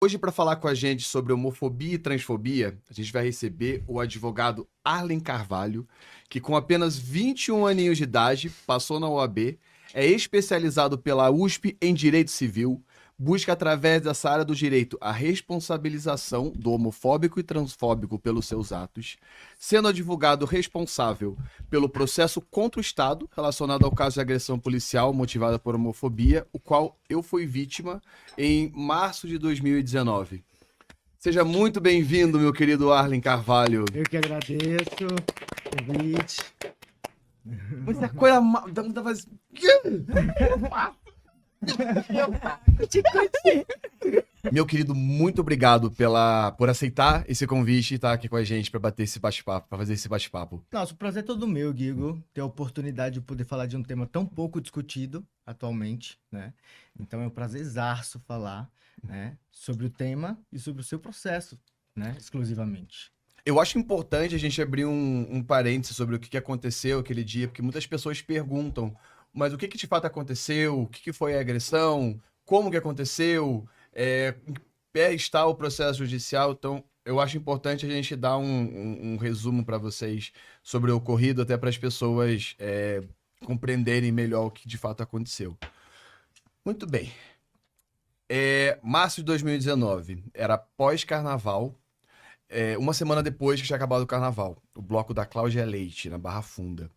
Hoje, para falar com a gente sobre homofobia e transfobia, a gente vai receber o advogado Arlen Carvalho, que com apenas 21 aninhos de idade, passou na OAB, é especializado pela USP em Direito Civil, busca através dessa área do direito a responsabilização do homofóbico e transfóbico pelos seus atos, sendo advogado responsável pelo processo contra o Estado relacionado ao caso de agressão policial motivada por homofobia, o qual eu fui vítima em março de 2019. Seja muito bem-vindo, meu querido Arlen Carvalho. Eu que agradeço o convite. Muita coisa... Meu querido, muito obrigado por aceitar esse convite e estar aqui com a gente para bater esse bate-papo, para fazer esse bate-papo. Nossa, o prazer é todo meu, Guigo, ter a oportunidade de poder falar de um tema tão pouco discutido atualmente, né? Então é um prazerzaço falar, né, sobre o tema e sobre o seu processo, né, exclusivamente. Eu acho importante a gente abrir um parêntese sobre o que aconteceu aquele dia, porque muitas pessoas perguntam, mas o que de fato aconteceu? O que foi a agressão? Como que aconteceu? Em que pé está o processo judicial? Então, eu acho importante a gente dar um resumo para vocês sobre o ocorrido, até para as pessoas compreenderem melhor o que de fato aconteceu. Muito bem. Março de 2019, era pós-carnaval. Uma semana depois que tinha acabado o carnaval, o bloco da Cláudia Leite, na Barra Funda.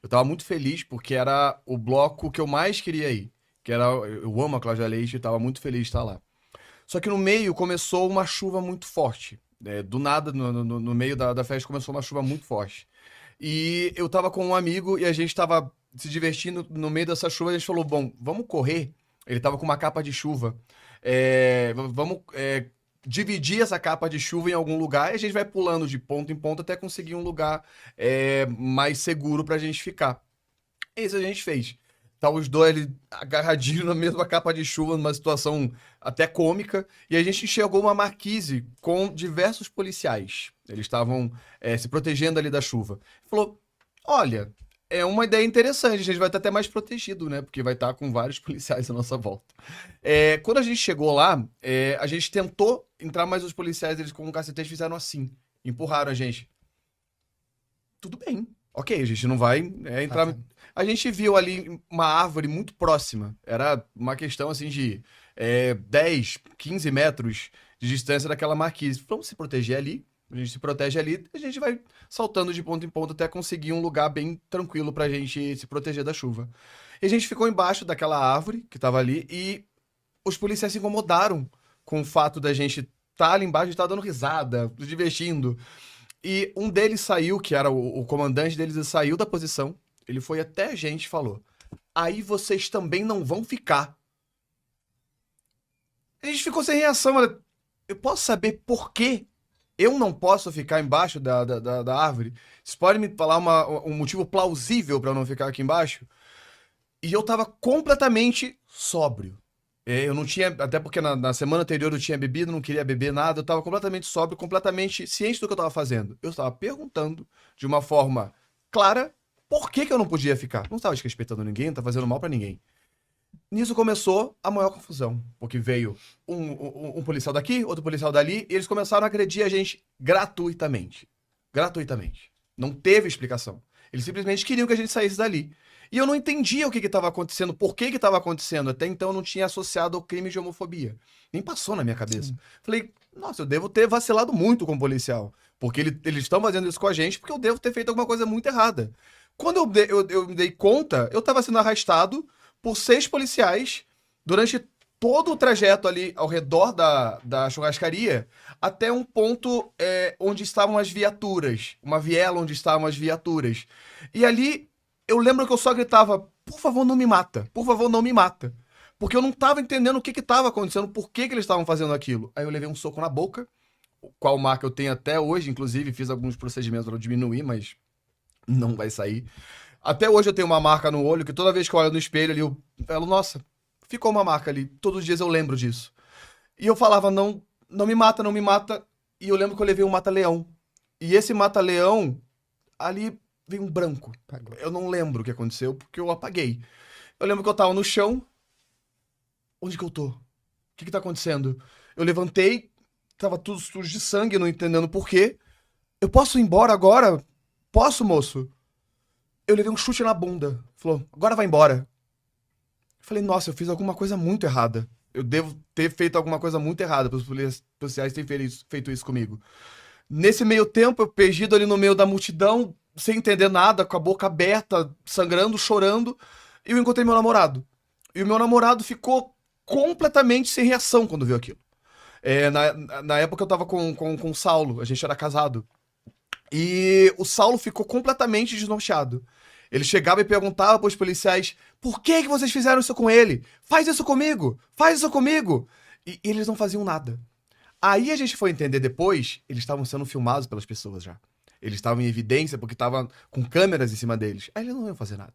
Eu tava muito feliz porque era o bloco que eu mais queria ir. Eu amo a Cláudia Leite e tava muito feliz de estar lá. Só que no meio começou uma chuva muito forte. Do nada, no meio da festa, começou uma chuva muito forte. E eu tava com um amigo e a gente tava se divertindo no meio dessa chuva. A gente falou, bom, vamos correr. Ele tava com uma capa de chuva. Vamos dividir essa capa de chuva em algum lugar e a gente vai pulando de ponto em ponto até conseguir um lugar mais seguro pra gente ficar. Isso a gente fez. Tá os dois ali agarradinhos na mesma capa de chuva, numa situação até cômica, e a gente enxergou uma marquise com diversos policiais. Eles estavam se protegendo ali da chuva. Falou: olha, é uma ideia interessante, a gente vai estar até mais protegido, né? Porque vai estar com vários policiais à nossa volta. Quando a gente chegou lá, a gente tentou entrar, mas os policiais, eles com um cacetete fizeram assim, empurraram a gente. Tudo bem. Ok, a gente não vai entrar. A gente viu ali uma árvore muito próxima. Era uma questão assim de 10, 15 metros de distância daquela marquise. Vamos se proteger ali. A gente se protege ali, a gente vai saltando de ponto em ponto até conseguir um lugar bem tranquilo pra gente se proteger da chuva. E a gente ficou embaixo daquela árvore que tava ali e os policiais se incomodaram com o fato da gente estar ali embaixo e estar dando risada, se divertindo. E um deles saiu, que era o comandante deles, ele saiu da posição. Ele foi até a gente e falou: aí vocês também não vão ficar. A gente ficou sem reação. Eu posso saber por que eu não posso ficar embaixo da árvore? Vocês podem me falar um motivo plausível pra eu não ficar aqui embaixo? E eu tava completamente sóbrio. Eu não tinha, até porque na semana anterior eu tinha bebido, não queria beber nada, eu tava completamente sóbrio, completamente ciente do que eu tava fazendo. Eu estava perguntando de uma forma clara por que eu não podia ficar. Não estava desrespeitando ninguém, não estava fazendo mal pra ninguém. Nisso começou a maior confusão, porque veio um policial daqui, outro policial dali, e eles começaram a agredir a gente gratuitamente. Gratuitamente. Não teve explicação. Eles simplesmente queriam que a gente saísse dali. E eu não entendia o que estava acontecendo, por que estava acontecendo. Até então eu não tinha associado ao crime de homofobia. Nem passou na minha cabeça. Sim. Falei, nossa, eu devo ter vacilado muito com o policial. Porque eles estão fazendo isso com a gente, porque eu devo ter feito alguma coisa muito errada. Quando eu me dei conta, eu estava sendo arrastado por 6 policiais durante todo o trajeto ali ao redor da churrascaria até um ponto onde estavam as viaturas. Uma viela onde estavam as viaturas. E ali eu lembro que eu só gritava: por favor, não me mata. Por favor, não me mata. Porque eu não tava entendendo o que tava acontecendo, por que eles estavam fazendo aquilo. Aí eu levei um soco na boca, qual marca eu tenho até hoje, inclusive fiz alguns procedimentos para diminuir, mas não vai sair. Até hoje eu tenho uma marca no olho que toda vez que eu olho no espelho ali, eu falo, nossa, ficou uma marca ali. Todos os dias eu lembro disso. E eu falava, não, não me mata, não me mata. E eu lembro que eu levei um mata-leão. E esse mata-leão, ali veio um branco. Pagou. Eu não lembro o que aconteceu, porque eu apaguei. Eu lembro que eu tava no chão. Onde que eu tô? O que tá acontecendo? Eu levantei, tava tudo sujo de sangue, não entendendo por quê. Eu posso ir embora agora? Posso, moço? Eu levei um chute na bunda. Falou, agora vai embora. Eu falei, nossa, eu fiz alguma coisa muito errada. Eu devo ter feito alguma coisa muito errada para os policiais terem feito isso comigo. Nesse meio tempo, eu perdido ali no meio da multidão, sem entender nada, com a boca aberta, sangrando, chorando, e eu encontrei meu namorado. E o meu namorado ficou completamente sem reação quando viu aquilo. Na época eu tava com o Saulo, a gente era casado. E o Saulo ficou completamente desnorteado. Ele chegava e perguntava pros policiais: por que vocês fizeram isso com ele? Faz isso comigo! Faz isso comigo! E eles não faziam nada. Aí a gente foi entender depois, eles estavam sendo filmados pelas pessoas já. Eles estavam em evidência porque estavam com câmeras em cima deles. Aí eles não iam fazer nada.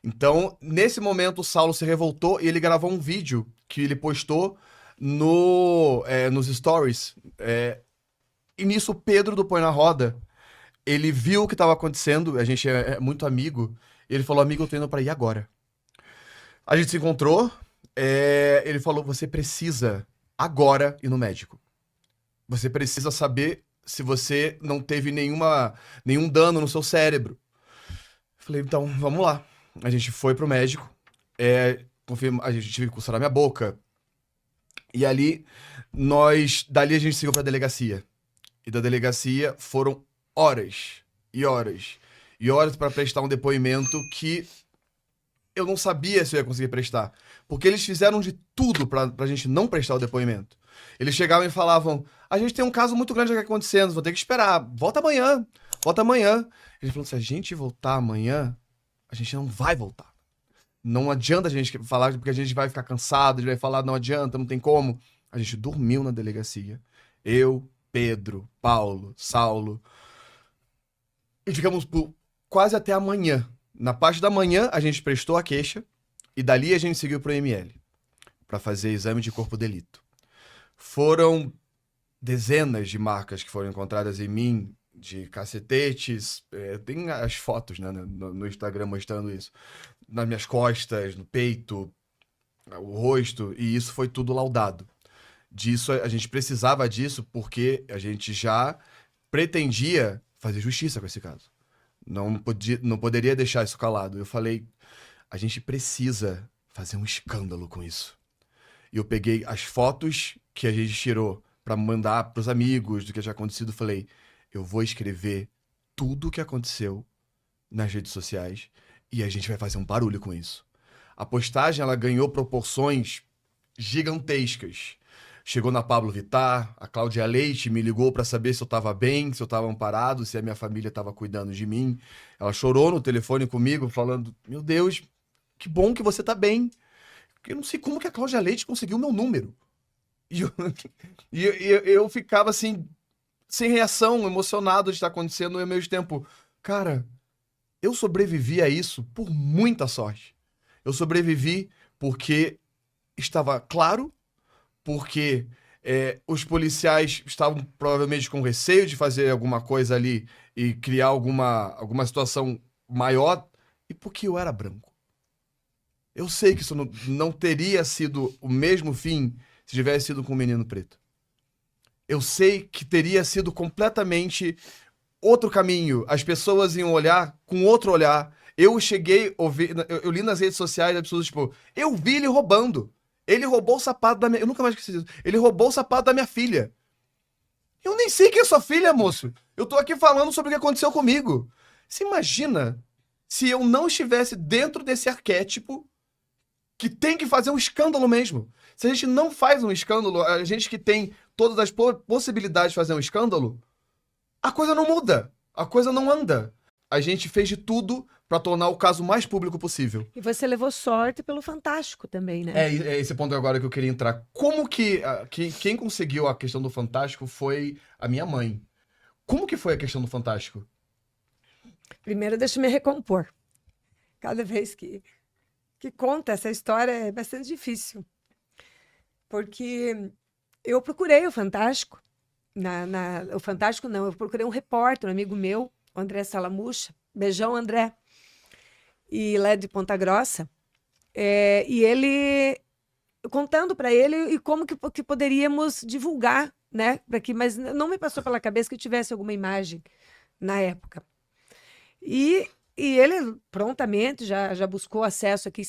Então, nesse momento, o Saulo se revoltou e ele gravou um vídeo que ele postou nos stories. E nisso, o Pedro do Põe na Roda, ele viu o que estava acontecendo, a gente é muito amigo, e ele falou, amigo, eu tô indo pra ir agora. A gente se encontrou, ele falou, você precisa agora ir no médico. Você precisa saber se você não teve nenhum dano no seu cérebro. Falei, então, vamos lá. A gente foi pro médico, a gente tive que costurar minha boca. E dali a gente seguiu pra delegacia. E da delegacia foram horas e horas e horas pra prestar um depoimento que eu não sabia se eu ia conseguir prestar. Porque eles fizeram de tudo pra gente não prestar o depoimento. Eles chegavam e falavam, a gente tem um caso muito grande aqui acontecendo, vou ter que esperar, volta amanhã, volta amanhã. Eles falaram, se a gente voltar amanhã, a gente não vai voltar. Não adianta a gente falar, porque a gente vai ficar cansado, a gente vai falar, não adianta, não tem como. A gente dormiu na delegacia. Eu, Pedro, Paulo, Saulo. E ficamos por quase até amanhã. Na parte da manhã, a gente prestou a queixa e dali a gente seguiu pro ML para fazer exame de corpo de delito. Foram dezenas de marcas que foram encontradas em mim, de cacetetes. Tem as fotos, né, no Instagram mostrando isso. Nas minhas costas, no peito, o rosto, e isso foi tudo laudado. Disso, a gente precisava disso porque a gente já pretendia fazer justiça com esse caso. Não poderia deixar isso calado. Eu falei, a gente precisa fazer um escândalo com isso. E eu peguei as fotos que a gente tirou pra mandar pros amigos do que tinha acontecido. Falei, eu vou escrever tudo o que aconteceu nas redes sociais e a gente vai fazer um barulho com isso. A postagem, ela ganhou proporções gigantescas. Chegou na Pablo Vittar, a Cláudia Leite me ligou pra saber se eu tava bem, se eu tava amparado, se a minha família tava cuidando de mim. Ela chorou no telefone comigo, falando, meu Deus, que bom que você tá bem. Eu não sei como que a Cláudia Leite conseguiu o meu número. E eu ficava assim, sem reação, emocionado de estar acontecendo, e ao mesmo tempo, cara, eu sobrevivi a isso por muita sorte. Eu sobrevivi porque estava claro, porque os policiais estavam provavelmente com receio de fazer alguma coisa ali e criar alguma situação maior, e porque eu era branco. Eu sei que isso não teria sido o mesmo fim se tivesse sido com um menino preto. Eu sei que teria sido completamente outro caminho. As pessoas iam olhar com outro olhar. Eu cheguei, eu li nas redes sociais as pessoas, tipo, eu vi ele roubando. Ele roubou o sapato da minha... Eu nunca mais esqueci disso. Ele roubou o sapato da minha filha. Eu nem sei quem é sua filha, moço. Eu tô aqui falando sobre o que aconteceu comigo. Você imagina se eu não estivesse dentro desse arquétipo que tem que fazer um escândalo mesmo. Se a gente não faz um escândalo, a gente que tem todas as possibilidades de fazer um escândalo, a coisa não muda, a coisa não anda. A gente fez de tudo pra tornar o caso mais público possível. E você levou sorte pelo Fantástico também, né? É esse ponto agora que eu queria entrar. Como que quem conseguiu a questão do Fantástico foi a minha mãe. Como que foi a questão do Fantástico? Primeiro, deixa eu me recompor. Cada vez que conta essa história é bastante difícil. Porque eu procurei o Fantástico. O Fantástico não, eu procurei um repórter, um amigo meu, o André Salamucha. Beijão, André. E lá de Ponta Grossa. E ele contando para ele e como que poderíamos divulgar, né? Mas não me passou pela cabeça que tivesse alguma imagem na época. E ele prontamente já buscou acesso aqui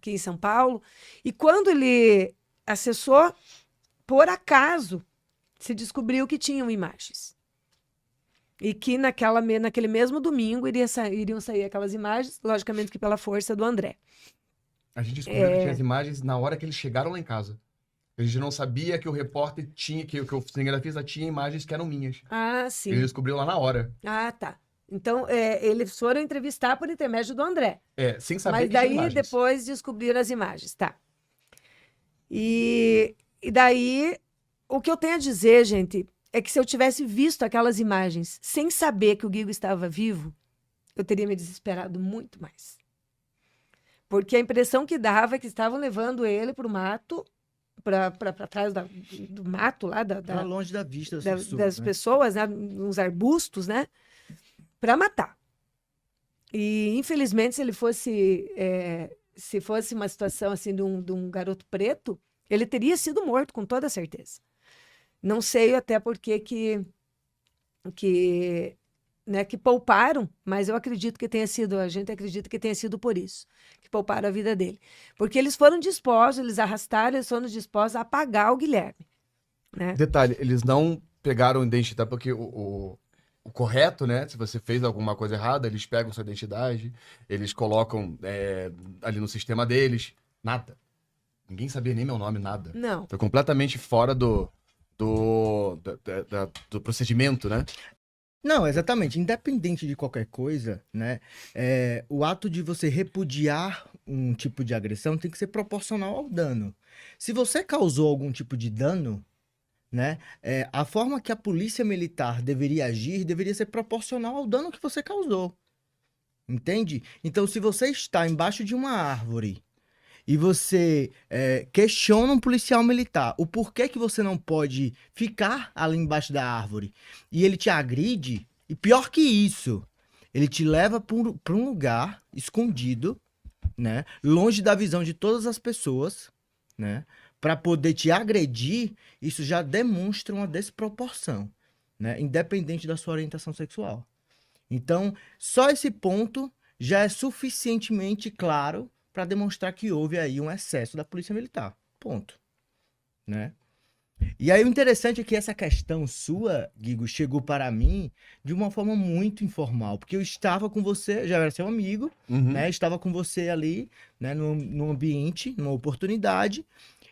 em São Paulo. E quando ele acessou, por acaso, se descobriu que tinham imagens. E que naquele mesmo domingo iriam sair aquelas imagens, logicamente que pela força do André. A gente descobriu que tinha as imagens na hora que eles chegaram lá em casa. A gente não sabia que o repórter tinha, que o cinegrafista tinha imagens que eram minhas. Ah, sim. Ele descobriu lá na hora. Ah, tá. Então, eles foram entrevistar por intermédio do André. Sem saber Mas que tinha daí, imagens. depois, descobriram as imagens, tá. E daí, o que eu tenho a dizer, gente, é que se eu tivesse visto aquelas imagens sem saber que o Guigo estava vivo, eu teria me desesperado muito mais. Porque a impressão que dava é que estavam levando ele para o mato, para trás do mato lá, Pra longe da vista das pessoas, né? Uns arbustos, né? Para matar. E, infelizmente, se fosse uma situação assim de um garoto preto, ele teria sido morto, com toda certeza. Não sei até por que pouparam, mas eu acredito que a gente acredita que tenha sido por isso, que pouparam a vida dele. Porque eles foram dispostos, eles foram dispostos a apagar o Guilherme. Né? Detalhe, eles não pegaram identidade, porque o correto, né? Se você fez alguma coisa errada, eles pegam sua identidade, eles colocam ali no sistema deles. Nada. Ninguém sabia nem meu nome, nada. Não. Foi completamente fora do procedimento, né? Não, exatamente. Independente de qualquer coisa, né? O ato de você repudiar um tipo de agressão tem que ser proporcional ao dano. Se você causou algum tipo de dano, né? A forma que a polícia militar deveria agir deveria ser proporcional ao dano que você causou. Entende? Então, se você está embaixo de uma árvore e você questiona um policial militar o porquê que você não pode ficar ali embaixo da árvore e ele te agride, e pior que isso, ele te leva para um lugar escondido, né, longe da visão de todas as pessoas, né, para poder te agredir, isso já demonstra uma desproporção, né, independente da sua orientação sexual. Então, só esse ponto já é suficientemente claro para demonstrar que houve aí um excesso da polícia militar. Ponto. Né? E aí o interessante é que essa questão sua, Guigo, chegou para mim de uma forma muito informal, porque eu estava com você, já era seu amigo, né? Estava com você ali, né, no ambiente, numa oportunidade,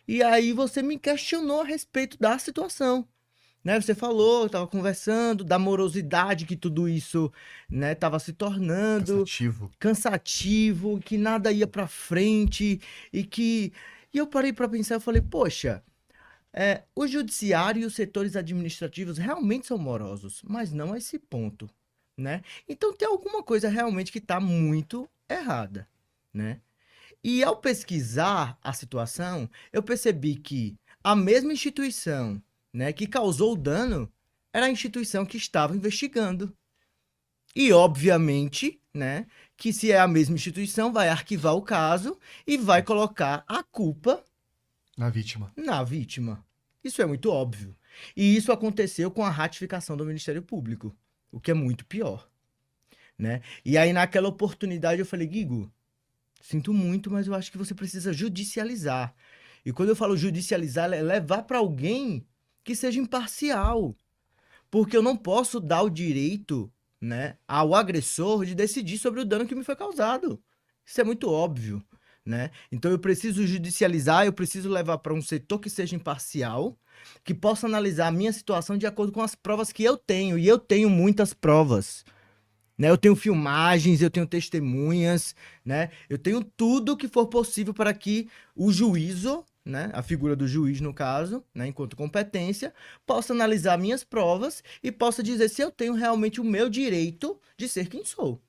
e aí você me questionou a respeito da situação. Né, você falou, estava conversando da morosidade que tudo isso, né, estava se tornando cansativo, que nada ia para frente e eu parei para pensar, eu falei, poxa, o judiciário e os setores administrativos realmente são morosos, mas não a esse ponto, né? Então tem alguma coisa realmente que está muito errada, né? E ao pesquisar a situação, eu percebi que a mesma instituição, né, que causou o dano, era a instituição que estava investigando. E, obviamente, né, que se é a mesma instituição, vai arquivar o caso e vai colocar a culpa na vítima. Isso é muito óbvio. E isso aconteceu com a ratificação do Ministério Público, o que é muito pior. Né? E aí, naquela oportunidade, eu falei, Guigo, sinto muito, mas eu acho que você precisa judicializar. E quando eu falo judicializar, é levar para alguém que seja imparcial, porque eu não posso dar o direito, né, ao agressor de decidir sobre o dano que me foi causado. Isso é muito óbvio, né? Então eu preciso judicializar, eu preciso levar para um setor que seja imparcial, que possa analisar a minha situação de acordo com as provas que eu tenho, e eu tenho muitas provas. Né? Eu tenho filmagens, eu tenho testemunhas, né? Eu tenho tudo que for possível para que o juízo, né, a figura do juiz no caso, né, enquanto competência, possa analisar minhas provas e possa dizer se eu tenho realmente o meu direito de ser quem sou.